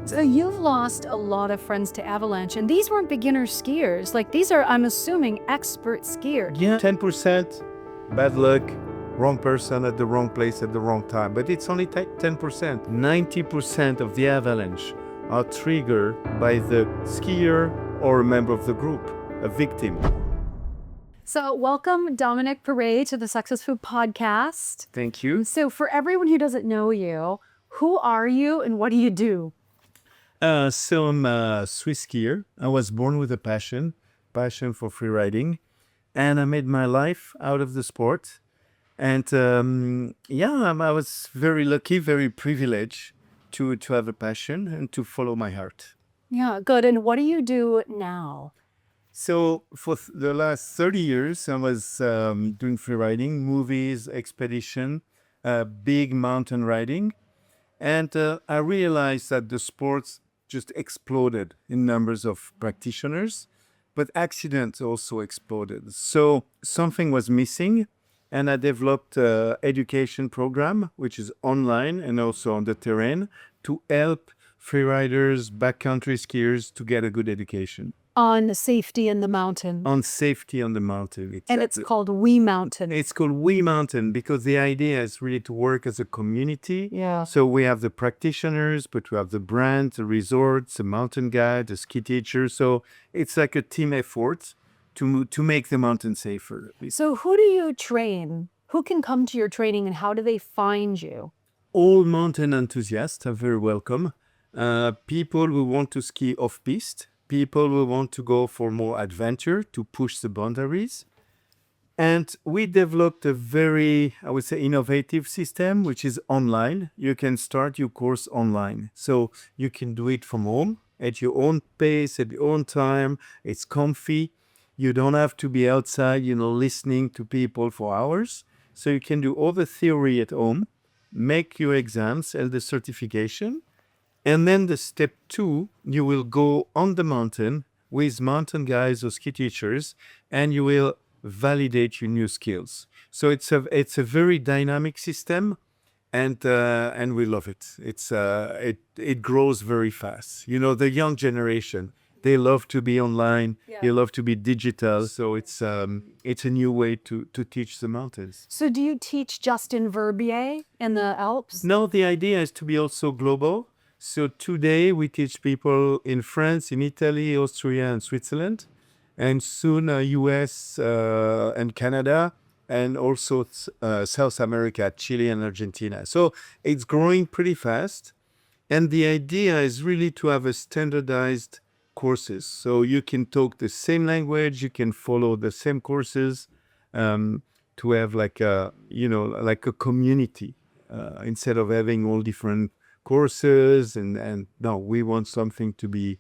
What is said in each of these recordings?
So you've lost a lot of friends to Avalanche, and these weren't beginner skiers. Like these are, I'm assuming, expert skiers. Yeah, 10% bad luck, wrong person at the wrong place at the wrong time. But it's only 10%. 90% of the avalanche are triggered by the skier or a member of the group, a victim. So welcome, Dominique Perret, to the Successful podcast. Thank you. So for everyone who doesn't know you, who are you and what do you do? So I'm a Swiss skier. I was born with a passion for freeriding, and I made my life out of the sport. And I was very lucky, very privileged to have a passion and to follow my heart. Yeah, good. And what do you do now? So for the last 30 years, I was doing freeriding, movies, expedition, big mountain riding. And I realized that the sports just exploded in numbers of practitioners, but accidents also exploded. So something was missing, and I developed an education program, which is online and also on the terrain, to help freeriders, backcountry skiers to get a good education. On safety in the mountain. On safety on the mountain. Exactly. And it's called We Mountain. It's called We Mountain because the idea is really to work as a community. Yeah. So we have the practitioners, but we have the brand, the resorts, the mountain guide, the ski teacher. So it's like a team effort to make the mountain safer. So who do you train? Who can come to your training and how do they find you? All mountain enthusiasts are very welcome. People who want to ski off-piste, people who want to go for more adventure, to push the boundaries. And we developed a very, I would say, innovative system, which is online. You can start your course online. So you can do it from home, at your own pace, at your own time. It's comfy. You don't have to be outside, listening to people for hours. So you can do all the theory at home, make your exams and the certification. And then the step 2, you will go on the mountain with mountain guides or ski teachers, and you will validate your new skills. So it's a very dynamic system, and we love it. It grows very fast. The young generation, they love to be online. Yeah. They love to be digital. So it's a new way to teach the mountains. So do you teach just in Verbier in the Alps? No, the idea is to be also global. So today we teach people in France, in Italy, Austria, and Switzerland, and soon US and Canada, and also South America, Chile and Argentina. So it's growing pretty fast. And the idea is really to have a standardized courses. So you can talk the same language, you can follow the same courses, to have like a community instead of having all different courses and no, we want something to be,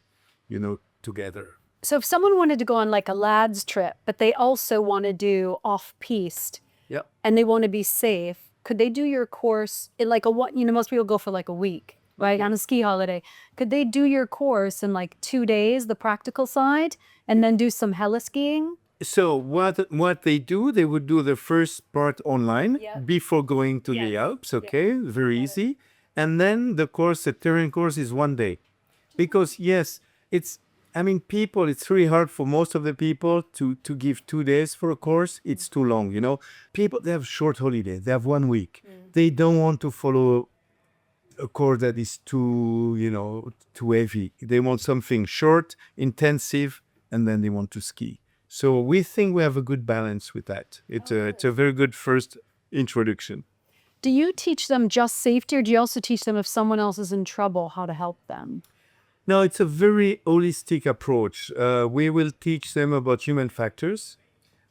together. So if someone wanted to go on like a lads trip, but they also want to do off-piste, yeah, and they want to be safe, could they do your course in like most people go for like a week, right, on a ski holiday. Could they do your course in like 2 days, the practical side, and then do some heli-skiing? So what they do, they would do the first part online before going to the Alps, okay? Very easy. And then the terrain course is 1 day. Because yes, it's really hard for most of the people to give 2 days for a course. It's too long, People, they have short holiday. They have 1 week. They don't want to follow a course that is too heavy. They want something short, intensive, and then they want to ski. So we think we have a good balance with that. It's a very good first introduction. Do you teach them just safety, or do you also teach them if someone else is in trouble, how to help them? No, it's a very holistic approach. We will teach them about human factors,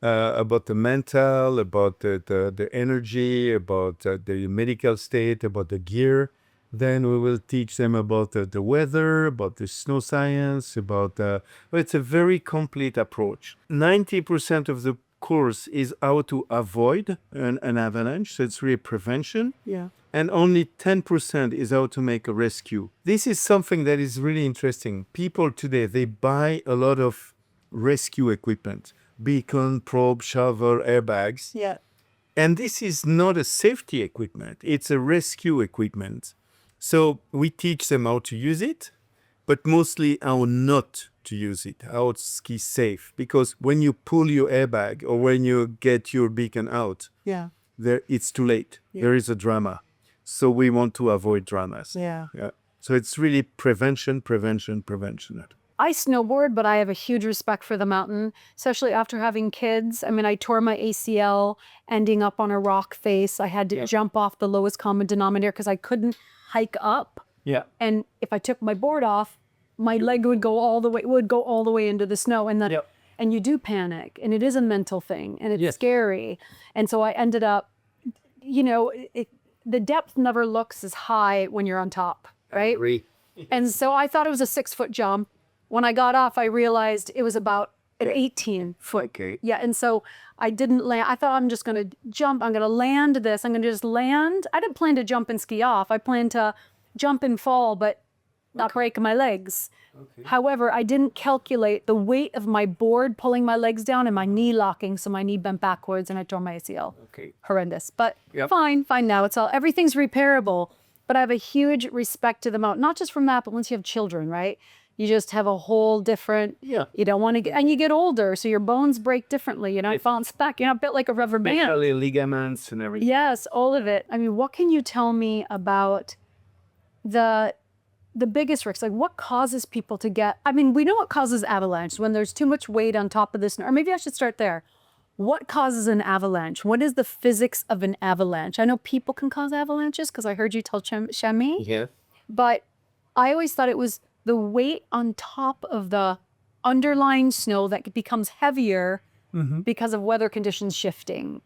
about the mental, about the energy, about the medical state, about the gear. Then we will teach them about the weather, about the snow science, it's a very complete approach. 90% of the course is how to avoid an avalanche, so it's really prevention. Yeah. And only 10% is how to make a rescue. This is something that is really interesting. People today, they buy a lot of rescue equipment, beacon, probe, shovel, airbags. Yeah. And this is not a safety equipment, it's a rescue equipment. So we teach them how to use it, but mostly how not to use it, how to ski safe. Because when you pull your airbag or when you get your beacon out, Yeah. it's too late. Yeah. There is a drama. So we want to avoid dramas. Yeah. So it's really prevention. I snowboard, but I have a huge respect for the mountain, especially after having kids. I mean, I tore my ACL ending up on a rock face. I had to jump off the lowest common denominator because I couldn't hike up. Yeah. And if I took my board off, my leg would go all the way into the snow. And then, and you do panic, and it is a mental thing, and it's scary. And so I ended up, you know, the depth never looks as high when you're on top, right? And so I thought it was a 6-foot jump. When I got off, I realized it was about an 18-foot. Okay. Yeah, and so I didn't land. I thought I'm just going to jump. I'm going to land this. I'm going to just land. I didn't plan to jump and ski off. I planned to jump and fall, but not break my legs. Okay. However, I didn't calculate the weight of my board pulling my legs down and my knee locking, so my knee bent backwards and I tore my ACL. Okay. Horrendous, but fine now. Everything's repairable. But I have a huge respect to the mountain, not just from that, but once you have children, right? You just have a whole different, you don't want to get, and you get older, so your bones break differently. You're not bounce back. You're not built like a rubber band. Ligaments and everything. Yes, all of it. I mean, what can you tell me about the biggest risks? Like, what causes people to get, I mean, we know what causes avalanche when there's too much weight on top of this, or maybe I should start there. What causes an avalanche? What is the physics of an avalanche? I know people can cause avalanches because I heard you tell Shami. Yeah. But I always thought it was the weight on top of the underlying snow that becomes heavier because of weather conditions shifting.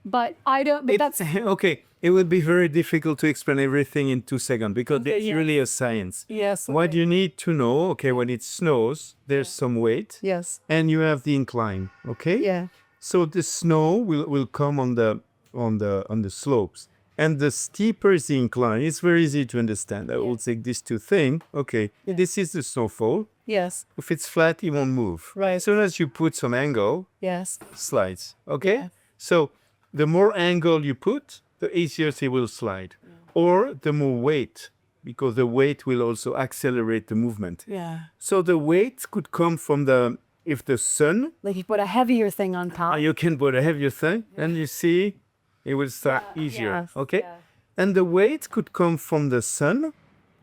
But I don't, but that's... Okay, it would be very difficult to explain everything in 2 seconds because it's really a science. Yes. What you need to know, okay, when it snows, there's some weight. Yes. And you have the incline, okay? Yeah. So the snow will come on the slopes. And the steeper is the incline. It's very easy to understand. I will take these two things. Okay, this is the snowfall. Yes. If it's flat, it won't move. Right. As soon as you put some angle, Yes. slides. Okay? Yeah. So the more angle you put, the easier it will slide. Or the more weight, because the weight will also accelerate the movement. Yeah. So the weight could come from if the sun, Like you put a heavier thing on top. you can put a heavier thing, and you see it will start easier. Yes, Okay? yes. And the weight could come from the sun,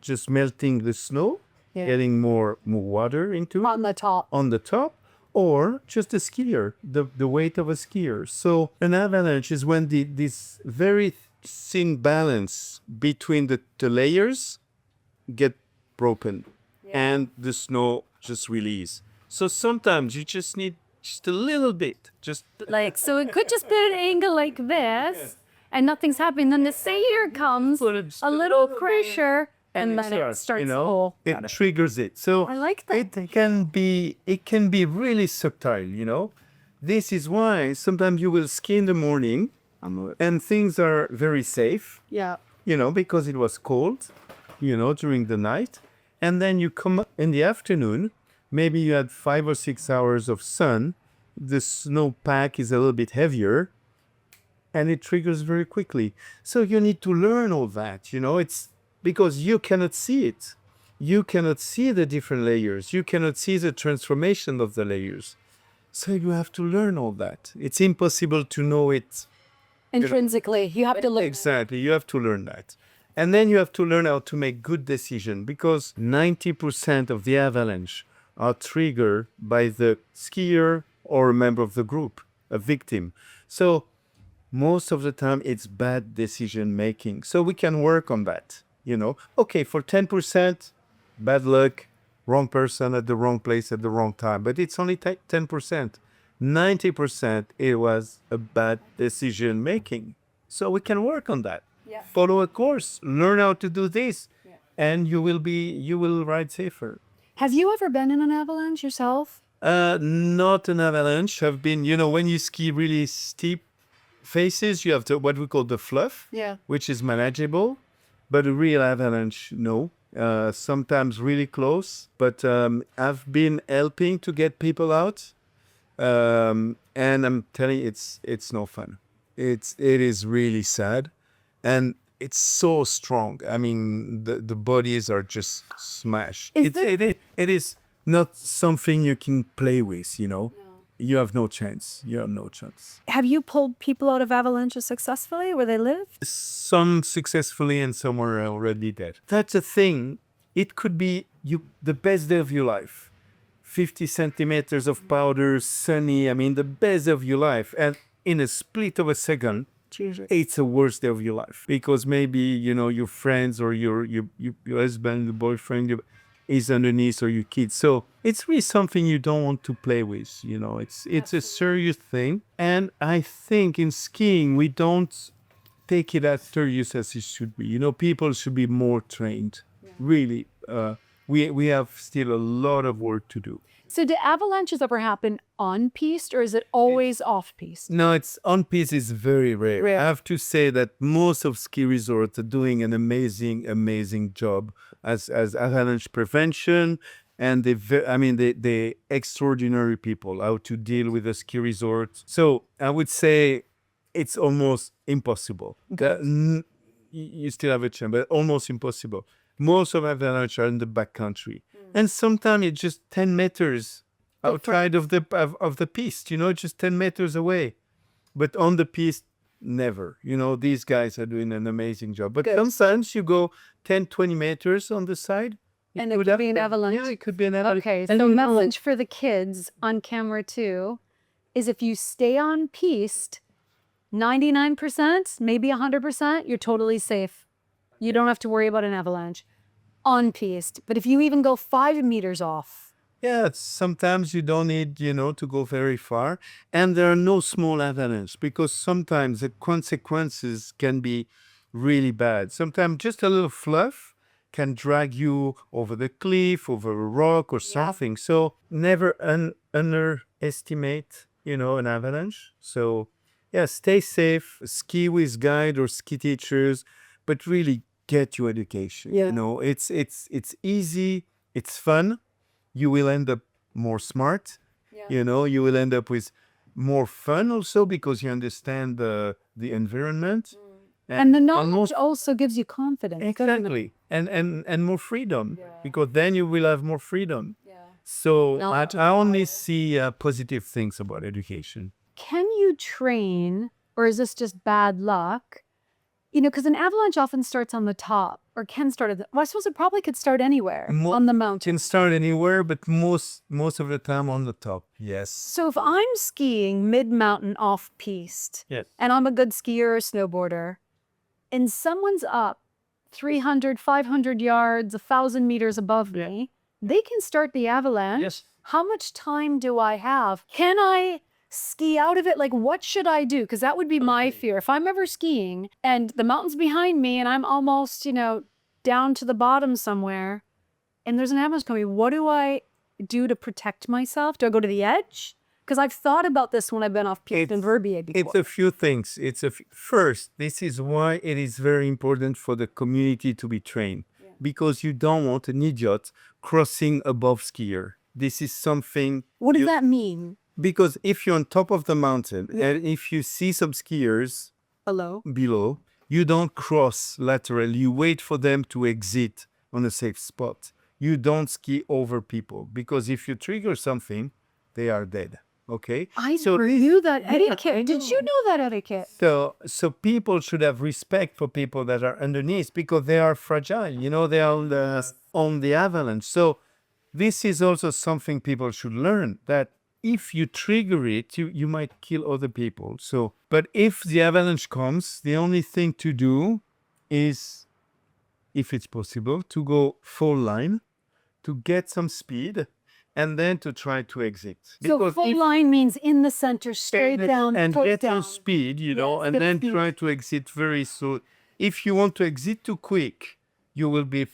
just melting the snow, getting more water into it. On the top. On the top, or just a skier, the weight of a skier. So an avalanche is when this very thin balance between the layers get broken and the snow just release. So sometimes you just need just a little bit, just Like, so it could just be an angle like this and nothing's happening. Then the sailor comes, a little pressure, and then it starts you the know, whole. it triggers it. So I like that. it can be really subtle, you know. This is why sometimes you will ski in the morning and things are very safe, Yeah. you know, because it was cold, you know, during the night. And then you come up in the afternoon, maybe you had 5 or 6 hours of sun, the snowpack is a little bit heavier, and it triggers very quickly. So you need to learn all that, you know, it's because you cannot see it. You cannot see the different layers. You cannot see the transformation of the layers. So you have to learn all that. It's impossible to know it. Intrinsically, you have to look. Exactly, you have to learn that. And then you have to learn how to make good decisions because 90% of the avalanche are triggered by the skier or a member of the group, a victim. So most of the time it's bad decision making. So we can work on that, you know. Okay, for 10%, bad luck, wrong person at the wrong place at the wrong time. But it's only 10%. 90% it was a bad decision making. So we can work on that. Yeah. Follow a course, learn how to do this, and you will ride safer. Have you ever been in an avalanche yourself? Not an avalanche. I've been, you know, when you ski really steep faces, you have what we call the fluff, which is manageable. But a real avalanche, no. Sometimes really close. But I've been helping to get people out. And I'm telling you, it's no fun. It is really sad. And it's so strong. I mean, the bodies are just smashed. Is It is not something you can play with, you know. You have no chance. You have no chance. Have you pulled people out of avalanches successfully where they live? Some successfully and some are already dead. That's a thing. It could be the best day of your life. 50 centimeters of powder, sunny. I mean, the best of your life. And in a split of a second, it's the worst day of your life. Because maybe, you know, your friends or your husband, your boyfriend is underneath, or your kids. So it's really something you don't want to play with. You know, it's a serious thing. And I think in skiing, we don't take it as serious as it should be. You know, people should be more trained. Really, we have still a lot of work to do. So do avalanches ever happen on piste or is it always off piste? No, it's on piste is very rare. Rare. I have to say that most of ski resorts are doing an amazing job as avalanche prevention, and they extraordinary people how to deal with a ski resort. So I would say it's almost impossible. You still have a chance, but almost impossible. Most of avalanche are in the backcountry, and sometimes it's just 10 meters outside of the piste. You know, just 10 meters away. But on the piste, never. You know, these guys are doing an amazing job. But sometimes you go 10, 20 meters on the side. And it could be an avalanche. Yeah, it could be an avalanche. Okay, And so you message for the kids on camera too is if you stay on piste 99%, maybe 100%, you're totally safe. You don't have to worry about an avalanche on piste. But if you even go 5 meters off, yeah, sometimes you don't need, you know, to go very far. And there are no small avalanches because sometimes the consequences can be really bad. Sometimes just a little fluff can drag you over the cliff, over a rock or something. So never underestimate, you know, an avalanche. So yeah, stay safe, ski with guide or ski teachers, but really get your education. Yeah. You know, it's easy, it's fun. You will end up more smart. You know, you will end up with more fun also because you understand the environment. and the knowledge also gives you confidence. doesn't it? Exactly. And more freedom because then you will have more freedom. So I only see positive things about education. Can you train, or is this just bad luck? You know, because an avalanche often starts on the top, or can start at well, I suppose it probably could start anywhere on the mountain. Can start anywhere, but most of the time on the top. Yes. So if I'm skiing mid-mountain off-piste, Yes. and I'm a good skier or snowboarder, and someone's up 300, 500 yards, 1,000 meters above me, they can start the avalanche. Yes. How much time do I have? Can I ski out of it? Like, what should I do? Because that would be my fear. If I'm ever skiing and the mountain's behind me and I'm almost, you know, down to the bottom somewhere and there's an avalanche coming, what do I do to protect myself? Do I go to the edge? Because I've thought about this when I've been off piste in Verbier before. It's a few things. First, this is why it is very important for the community to be trained because you don't want an idiot crossing above skier. This is something. What does that mean? Because if you're on top of the mountain and if you see some skiers below, you don't cross laterally. You wait for them to exit on a safe spot. You don't ski over people because if you trigger something, they are dead. Okay? I never knew that etiquette. Did you know that etiquette? So people should have respect for people that are underneath because they are fragile. You know, they are on the avalanche. So this is also something people should learn, that if you trigger it, you might kill other people. So, but if the avalanche comes, the only thing to do is, if it's possible, to go full line, to get some speed, and then to try to exit. So full line means in the center, straight down, and foot get down. some speed, you know, Yes, and get then speed. try to exit very soon. If you want to exit too quick, you will be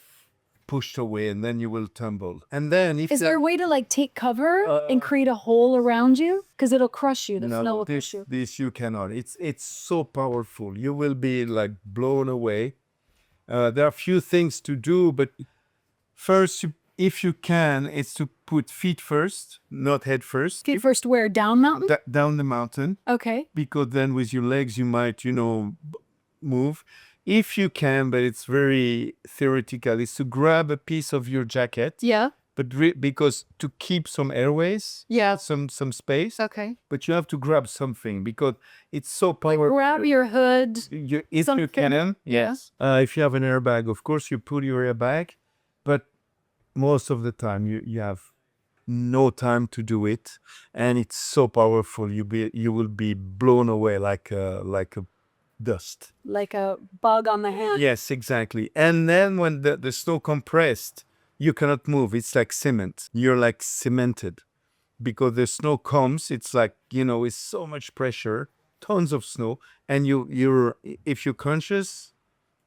pushed away and then you will tumble. And then if Is there a way to like take cover and create a hole around you? Because it'll crush you. The snow will crush you. this you cannot. It's so powerful. You will be like blown away. There are few things to do, but first, if you can, it's to put feet first, not head first. Feet first where? Down mountain? Down the mountain, Okay. because then with your legs you might, you know, move. if you can, but it's very theoretical, is to grab a piece of your jacket, Yeah. but because to keep some airways, Yeah. some space, Okay. but you have to grab something because it's so powerful. Grab your hood. If you something. can, yes. If you have an airbag, of course, you put your airbag, but most of the time you have no time to do it, and it's so powerful. You will be blown away like a dust. Like a bug on the hand. Yes, exactly. And then when the snow compressed, you cannot move. It's like cement. You're like cemented because the snow comes. It's like, it's so much pressure, tons of snow, and you're if you're conscious,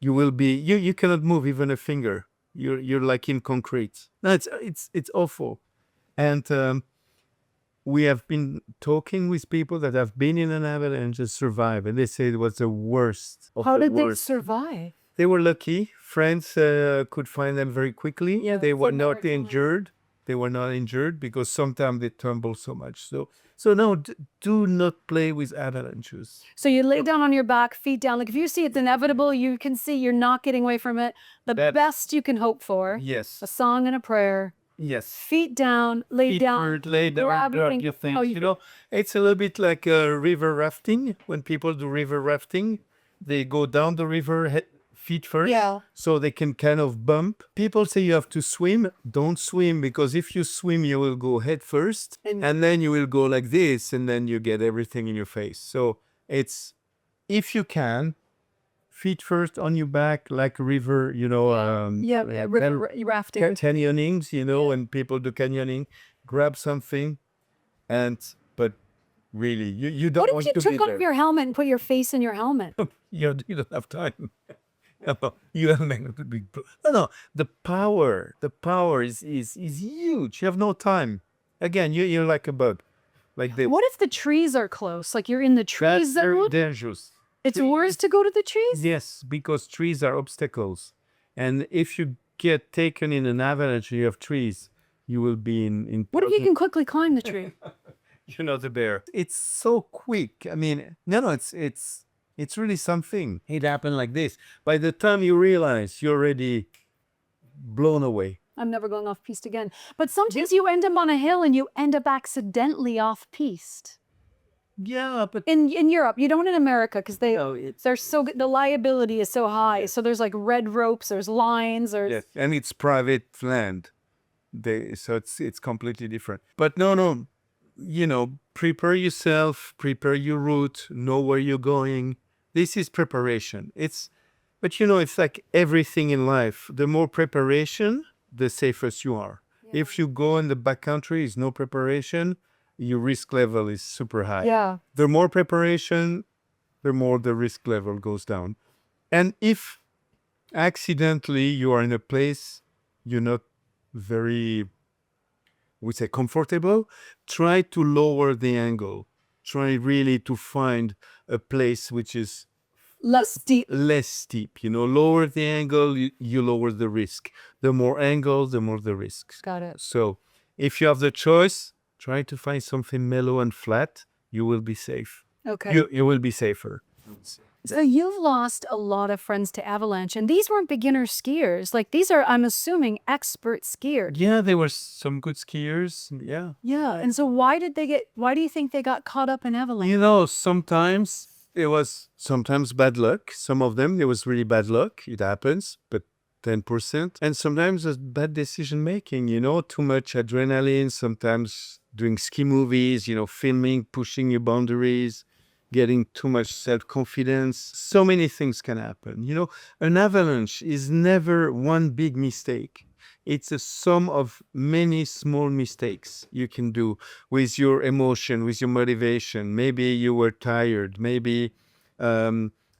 you will be you cannot move even a finger. You're like in concrete. No, it's awful. And we have been talking with people that have been in an avalanche and survived, and they say it was the worst of How the did they worst. survive? They were lucky. Friends could find them very quickly. Yeah, They were for not marathon. injured. They were not injured because sometimes they tumble so much. So no, do not play with avalanches. So you lay down on your back, feet down. Like if you see it's inevitable, you can see you're not getting away from it. The best you can hope for. Yes. A song and a prayer. Yes. Feet down, lay down. Lay down, grab grab everything. your things. Oh, It's a little bit like river rafting. When people do river rafting, they go down the river feet first, Yeah. so they can kind of bump. People say you have to swim. Don't swim, because if you swim, you will go head first, and then you will go like this, and then you get everything in your face. So it's, if you can, feet first on your back, like a river, river rafting. canyonings, when people do canyoning, grab something, but really, you don't What want if you to be took off there. your helmet and put your face in your helmet? You don't have time. You have to be. No. The power is huge. You have no time. Again, you're like a bug, like the. What if the trees are close? Like you're in the trees That's very zone? dangerous. It's worse to go to the trees? Yes, because trees are obstacles, and if you get taken in an avalanche, and you have trees, you will be in. What if you can quickly climb the tree? The bear. It's so quick. I mean, no, it's really something. It happened like this. By the time you realize, you're already blown away. I'm never going off piste again. But sometimes you end up on a hill and you end up accidentally off piste. Yeah, but In Europe, you don't in America because no, they're so good. The liability is so high. So there's like red ropes, there's lines, or yes, and it's private land. So it's completely different. But no, prepare yourself, prepare your route, know where you're going. This is preparation. But it's like everything in life. The more preparation, the safest you are. Yeah. If you go in the backcountry, is no preparation, your risk level is super high. Yeah. The more preparation, the more the risk level goes down. And if accidentally you are in a place you're not very, we say, comfortable, try to lower the angle. Try really to find a place which is less steep. Lower the angle, you lower the risk. The more angle, the more the risks. Got it. So if you have the choice, try to find something mellow and flat. You will be safe. Okay. You will be safer. So you've lost a lot of friends to avalanche, and these weren't beginner skiers. Like these are, I'm assuming, expert skiers. Yeah, there were some good skiers. Yeah. Yeah. And so why do you think they got caught up in avalanche? Sometimes it was bad luck. Some of them, it was really bad luck. It happens, but 10%. And sometimes it's bad decision making, too much adrenaline, sometimes doing ski movies, filming, pushing your boundaries, getting too much self-confidence. So many things can happen. An avalanche is never one big mistake. It's a sum of many small mistakes you can do with your emotion, with your motivation. Maybe you were tired. Maybe,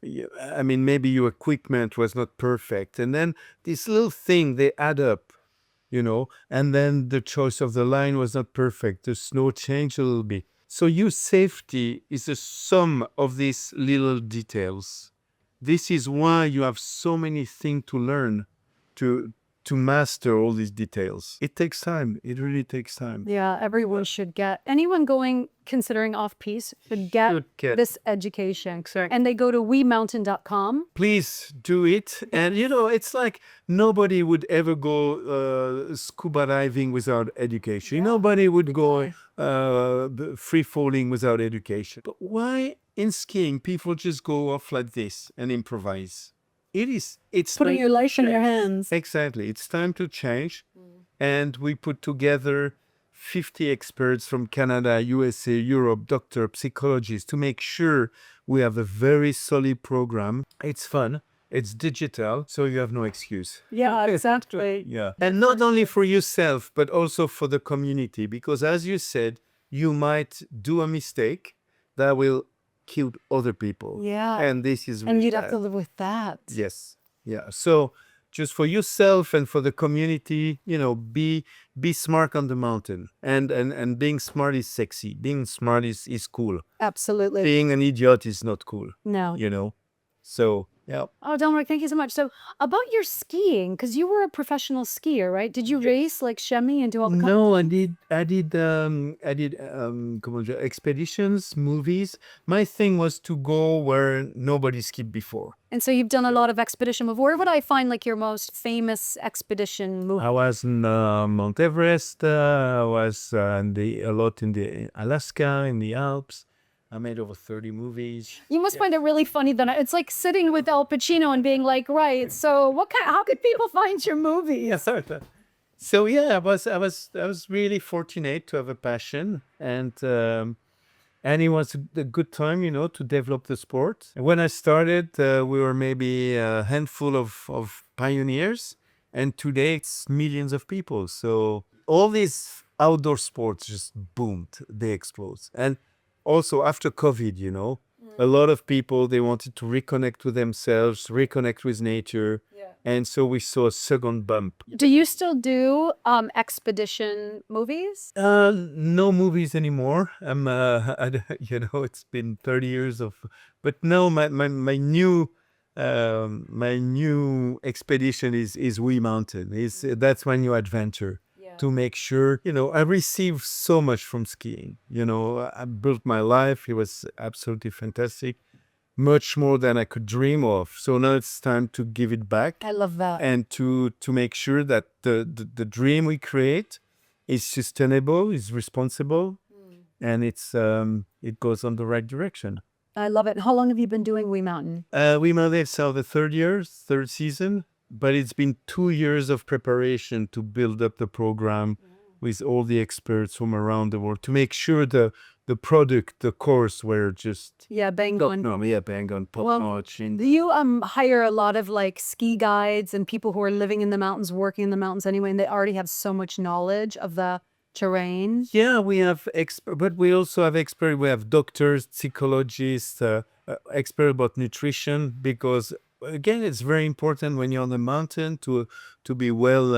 maybe your equipment was not perfect. And then this little thing, they add up, and then the choice of the line was not perfect. The snow changed a little bit. So your safety is a sum of these little details. This is why you have so many things to learn to to master all these details. It takes time. It really takes time. Yeah, everyone should get, anyone considering off-piste should get this education. Exactly. And they go to wemountain.com. Please do it. And it's like nobody would ever go scuba diving without education. Nobody would go free falling without education. But why in skiing people just go off like this and improvise? It's Putting your life in your hands. Exactly. It's time to change. And we put together 50 experts from Canada, USA, Europe, doctor, psychologists to make sure we have a very solid program. It's fun. It's digital, so you have no excuse. Yeah, exactly. Yeah. And not only for yourself, but also for the community. Because as you said, you might do a mistake that will kill other people. Yeah. And this is And really you'd have bad. to live with that. Yes. Yeah. So just for yourself and for the community, be smart on the mountain. And being smart is sexy. Being smart is cool. Absolutely. Being an idiot is not cool, No. So, yeah. Oh, Dominique, thank you so much. So about your skiing, because you were a professional skier, right? Did you race like Shemi and do all the No, I did comment dire, expeditions, movies. My thing was to go where nobody skied before. And so you've done a lot of expedition movies. Where would I find like your most famous expedition movie? I was in Mount Everest. I was a lot in the Alaska, in the Alps. I made over 30 movies. You must find it really funny that it's like sitting with Al Pacino and being like, right, so how could people find your movies? Yes, sir. So yeah, I was really fortunate to have a passion, and it was a good time, to develop the sport. And when I started, we were maybe a handful of pioneers, and today it's millions of people. So all these outdoor sports just boomed, they explode. And also after COVID, a lot of people, they wanted to reconnect with themselves, reconnect with nature. And so we saw a second bump. Do you still do expedition movies? No movies anymore. It's been 30 years but no, my new expedition is We Mountain. That's my new adventure. To make sure, I received so much from skiing. I built my life. It was absolutely fantastic. Much more than I could dream of. So now it's time to give it back. I love that. And to make sure that the dream we create is sustainable, is responsible, and it goes on the right direction. I love it. How long have you been doing We Mountain? We Mountain is now the third season, but it's been 2 years of preparation to build up the program with all the experts from around the world to make sure the product, the course were just bang on. bang on, top notch. Do you hire a lot of like ski guides and people who are living in the mountains, working in the mountains anyway, and they already have so much knowledge of the terrain? Yeah, we have but we also have expert. We have doctors, psychologists, expert about nutrition, because again, it's very important when you're on the mountain to be well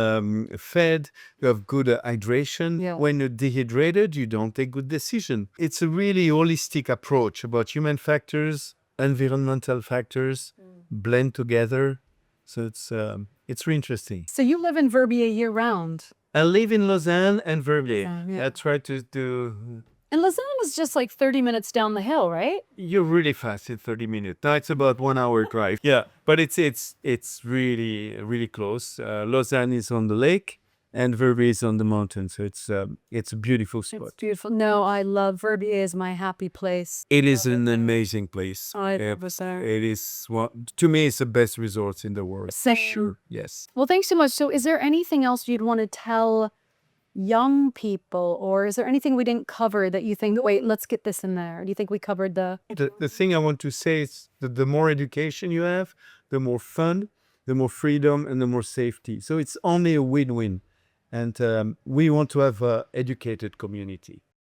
fed, to have good hydration. Yeah. When you're dehydrated, you don't take good decision. It's a really holistic approach about human factors, environmental factors, blend together. So it's really interesting. So you live in Verbier year round. I live in Lausanne and Verbier. Yeah. I try to do. And Lausanne is just like 30 minutes down the hill, right? You're really fast in 30 minutes. Now it's about 1 hour drive. Yeah, but it's really, really close. Lausanne is on the lake and Verbier is on the mountain. So it's a beautiful spot. It's beautiful. No, I love Verbier is my happy place. It is an amazing place. I love it there. It is, to me, it's the best resort in the world. Sure. Yes. Well, thanks so much. So is there anything else you'd want to tell young people, or is there anything we didn't cover that you think, wait, let's get this in there? Do you think we covered the thing I want to say is that the more education you have, the more fun, the more freedom, and the more safety. So it's only a win-win. And we want to have an educated community.